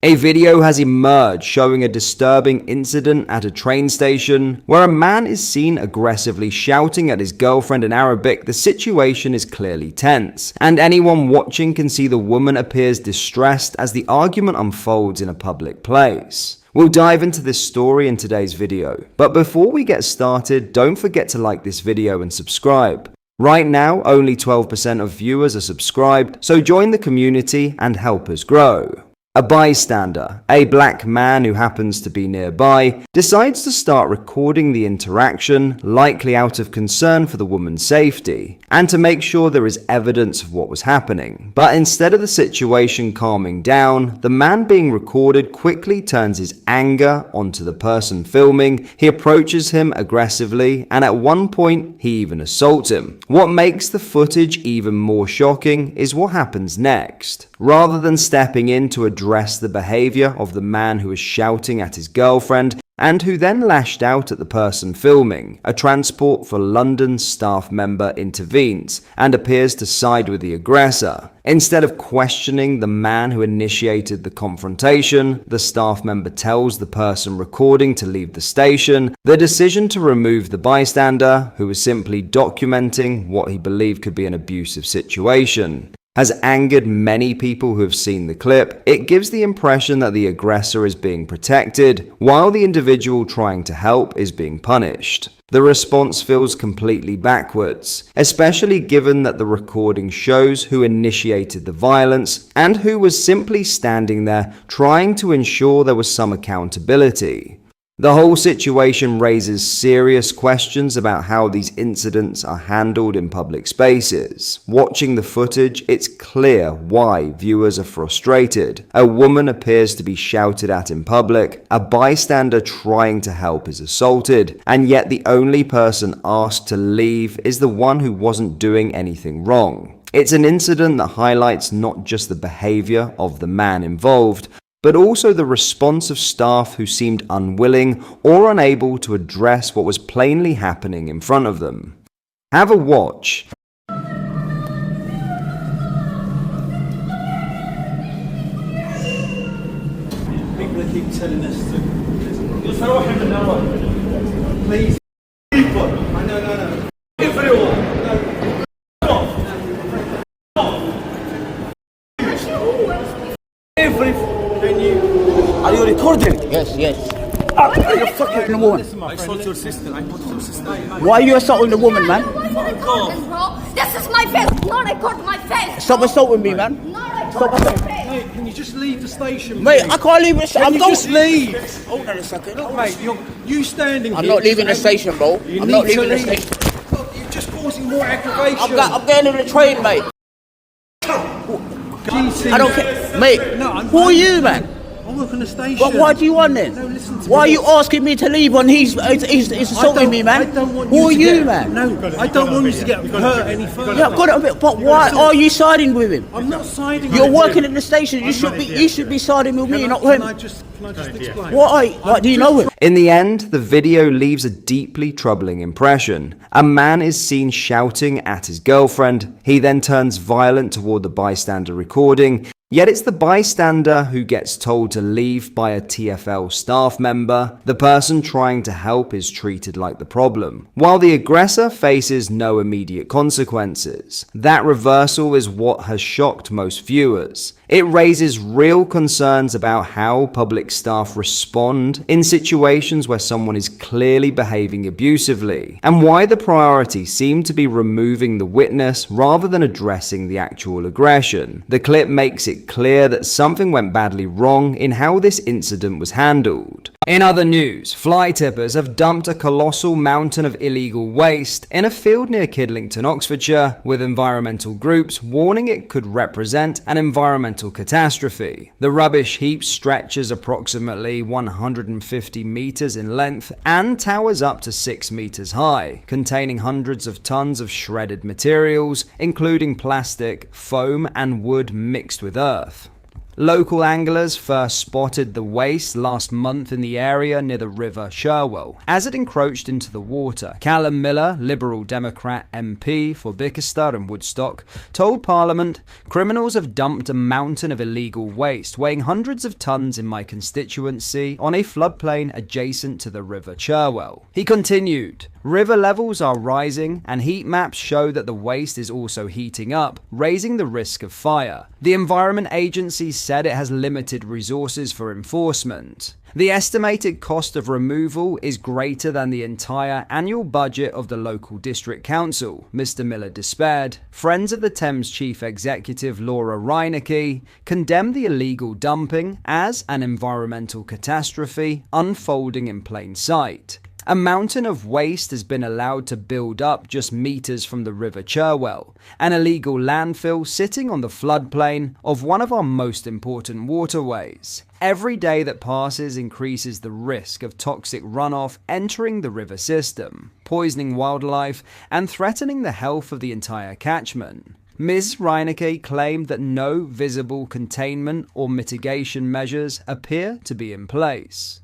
A video has emerged showing a disturbing incident at a train station where a man is seen aggressively shouting at his girlfriend in Arabic. The situation is clearly tense, and anyone watching can see the woman appears distressed as the argument unfolds in a public place. We'll dive into this story in today's video, but before we get started, don't forget to like this video and subscribe. Right now, only 12% of viewers are subscribed, so join the community and help us grow. A bystander, a black man who happens to be nearby, decides to start recording the interaction, likely out of concern for the woman's safety, and to make sure there is evidence of what was happening. But instead of the situation calming down, the man being recorded quickly turns his anger onto the person filming. He approaches him aggressively, and at one point, he even assaults him. What makes the footage even more shocking is what happens next. Rather than stepping in to address the behavior of the man who was shouting at his girlfriend and who then lashed out at the person filming, a Transport for London staff member intervenes and appears to side with the aggressor. Instead of questioning the man who initiated the confrontation, the staff member tells the person recording to leave the station. The decision to remove the bystander, who was simply documenting what he believed could be an abusive situation, has angered many people who have seen the clip. It gives the impression that the aggressor is being protected, while the individual trying to help is being punished. The response feels completely backwards, especially given that the recording shows who initiated the violence and who was simply standing there trying to ensure there was some accountability. The whole situation raises serious questions about how these incidents are handled in public spaces. Watching the footage, it's clear why viewers are frustrated. A woman appears to be shouted at in public, a bystander trying to help is assaulted, and yet the only person asked to leave is the one who wasn't doing anything wrong. It's an incident that highlights not just the behavior of the man involved, but also the response of staff who seemed unwilling or unable to address what was plainly happening in front of them. Have a watch. People keep telling us to please. No. Everyone. Are you recording? Yes. You're fucking The woman. I assaulted your sister. Why are you assaulting the woman, man? This is my face. No, record my face. Stop assaulting me, man. No, record my face. Mate, can you just leave the station? Mate, I can't leave it. Can you just leave? Hold on a second. Look, mate, you standing I'm here. not leaving the station, bro. You I'm need not to leaving the leave. station. Look, you're just causing more aggravation. I'm getting in the train, mate. I don't care. Mate, who are you, man? I work on the station. But why do you want then? No, listen to me. Why are you asking me to leave when he's assaulting me, man? I don't want Who are to you, get, man? No, I don't want you to get hurt any further. Yeah, I've got it a bit, but why are you siding with him? I'm not siding. You're with working you. at the station. You should be siding with me, not Can him. I just explain? What do you know him? In the end, the video leaves a deeply troubling impression. A man is seen shouting at his girlfriend. He then turns violent toward the bystander recording. Yet it's the bystander who gets told to leave by a TFL staff member. The person trying to help is treated like the problem, while the aggressor faces no immediate consequences. That reversal is what has shocked most viewers. It raises real concerns about how public staff respond in situations where someone is clearly behaving abusively, and why the priority seemed to be removing the witness rather than addressing the actual aggression. The clip makes it clear that something went badly wrong in how this incident was handled. In other news, fly tippers have dumped a colossal mountain of illegal waste in a field near Kidlington, Oxfordshire, with environmental groups warning it could represent an environmental catastrophe. The rubbish heap stretches approximately 150 meters in length and towers up to 6 meters high, containing hundreds of tons of shredded materials, including plastic, foam, and wood mixed with earth. Local anglers first spotted the waste last month in the area near the River Cherwell as it encroached into the water. Callum Miller, Liberal Democrat MP for Bicester and Woodstock, told Parliament, "Criminals have dumped a mountain of illegal waste weighing hundreds of tons in my constituency on a floodplain adjacent to the River Cherwell." He continued, "River levels are rising and heat maps show that the waste is also heating up, raising the risk of fire. The Environment Agency said it has limited resources for enforcement. The estimated cost of removal is greater than the entire annual budget of the local district council," Mr. Miller despaired. Friends of the Thames Chief Executive Laura Reinecke condemned the illegal dumping as an environmental catastrophe unfolding in plain sight. A mountain of waste has been allowed to build up just meters from the River Cherwell, an illegal landfill sitting on the floodplain of one of our most important waterways. Every day that passes increases the risk of toxic runoff entering the river system, poisoning wildlife and threatening the health of the entire catchment. Ms. Reinecke claimed that no visible containment or mitigation measures appear to be in place.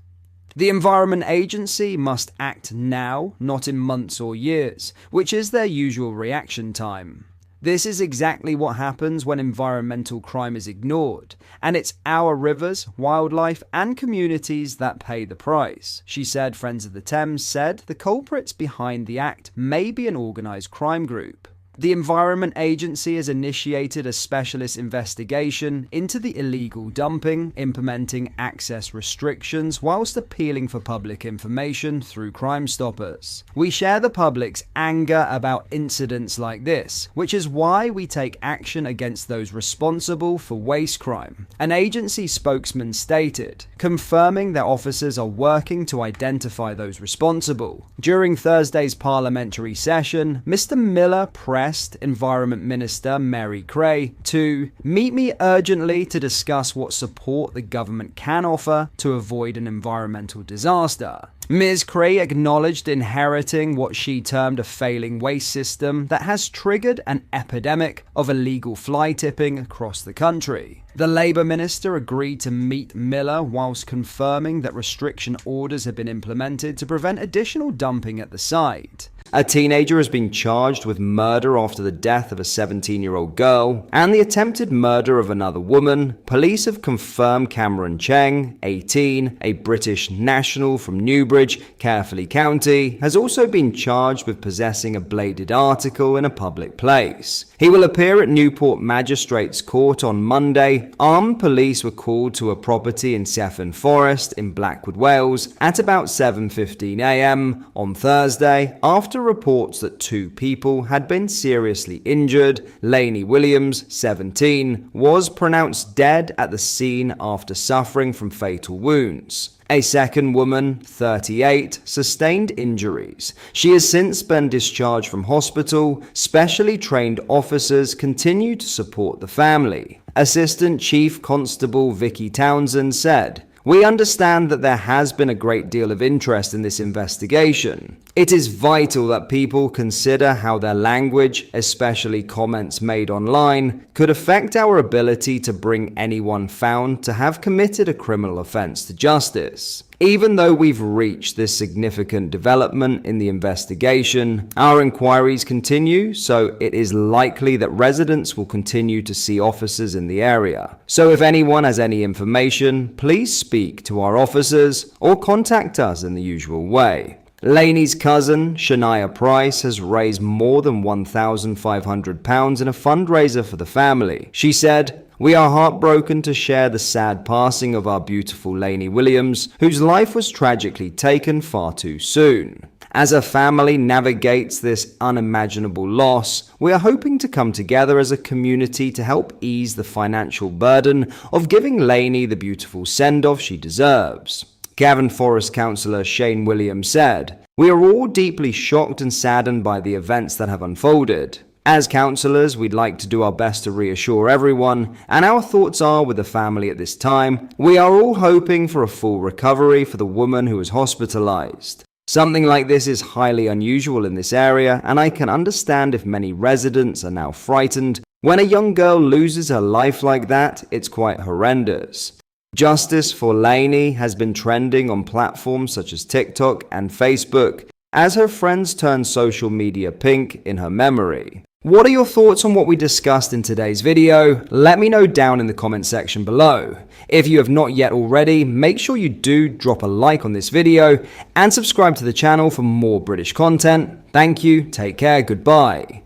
The Environment Agency must act now, not in months or years, which is their usual reaction time. This is exactly what happens when environmental crime is ignored, and it's our rivers, wildlife, and communities that pay the price, she said. Friends of the Thames said the culprits behind the act may be an organised crime group. The Environment Agency has initiated a specialist investigation into the illegal dumping, implementing access restrictions whilst appealing for public information through Crime Stoppers. We share the public's anger about incidents like this, which is why we take action against those responsible for waste crime, an agency spokesman stated, confirming that officers are working to identify those responsible. During Thursday's parliamentary session, Mr. Miller pressed Environment Minister Mary Creagh to meet me urgently to discuss what support the government can offer to avoid an environmental disaster. Ms. Creagh acknowledged inheriting what she termed a failing waste system that has triggered an epidemic of illegal fly tipping across the country. The Labour Minister agreed to meet Miller whilst confirming that restriction orders have been implemented to prevent additional dumping at the site. A teenager has been charged with murder after the death of a 17-year-old girl and the attempted murder of another woman. Police have confirmed Cameron Cheng, 18, a British national from Newbridge, Carefully County, has also been charged with possessing a bladed article in a public place. He will appear at Newport Magistrates Court on Monday. Armed police were called to a property in Cefn Forest in Blackwood, Wales at about 7:15 a.m. on Thursday after reports that two people had been seriously injured. Lainey Williams, 17, was pronounced dead at the scene after suffering from fatal wounds. A second woman, 38, sustained injuries. She has since been discharged from hospital. Specially trained officers continue to support the family. Assistant Chief Constable Vicky Townsend said, "We understand that there has been a great deal of interest in this investigation. It is vital that people consider how their language, especially comments made online, could affect our ability to bring anyone found to have committed a criminal offense to justice. Even though we've reached this significant development in the investigation, our inquiries continue, so it is likely that residents will continue to see officers in the area. So if anyone has any information, please speak to our officers or contact us in the usual way." Lainey's cousin, Shania Price, has raised more than £1,500 in a fundraiser for the family. She said, "We are heartbroken to share the sad passing of our beautiful Lainey Williams, whose life was tragically taken far too soon. As a family navigates this unimaginable loss, we are hoping to come together as a community to help ease the financial burden of giving Lainey the beautiful send-off she deserves." Cavan Forest Councillor Shane Williams said, "We are all deeply shocked and saddened by the events that have unfolded. As councillors, we'd like to do our best to reassure everyone, and our thoughts are with the family at this time. We are all hoping for a full recovery for the woman who was hospitalised. Something like this is highly unusual in this area, and I can understand if many residents are now frightened. When a young girl loses her life like that, it's quite horrendous. Justice for Lainey has been trending on platforms such as TikTok and Facebook as her friends turn social media pink in her memory. What are your thoughts on what we discussed in today's video? Let me know down in the comment section below. If you have not yet already, make sure you do drop a like on this video and subscribe to the channel for more British content. Thank you, take care, goodbye.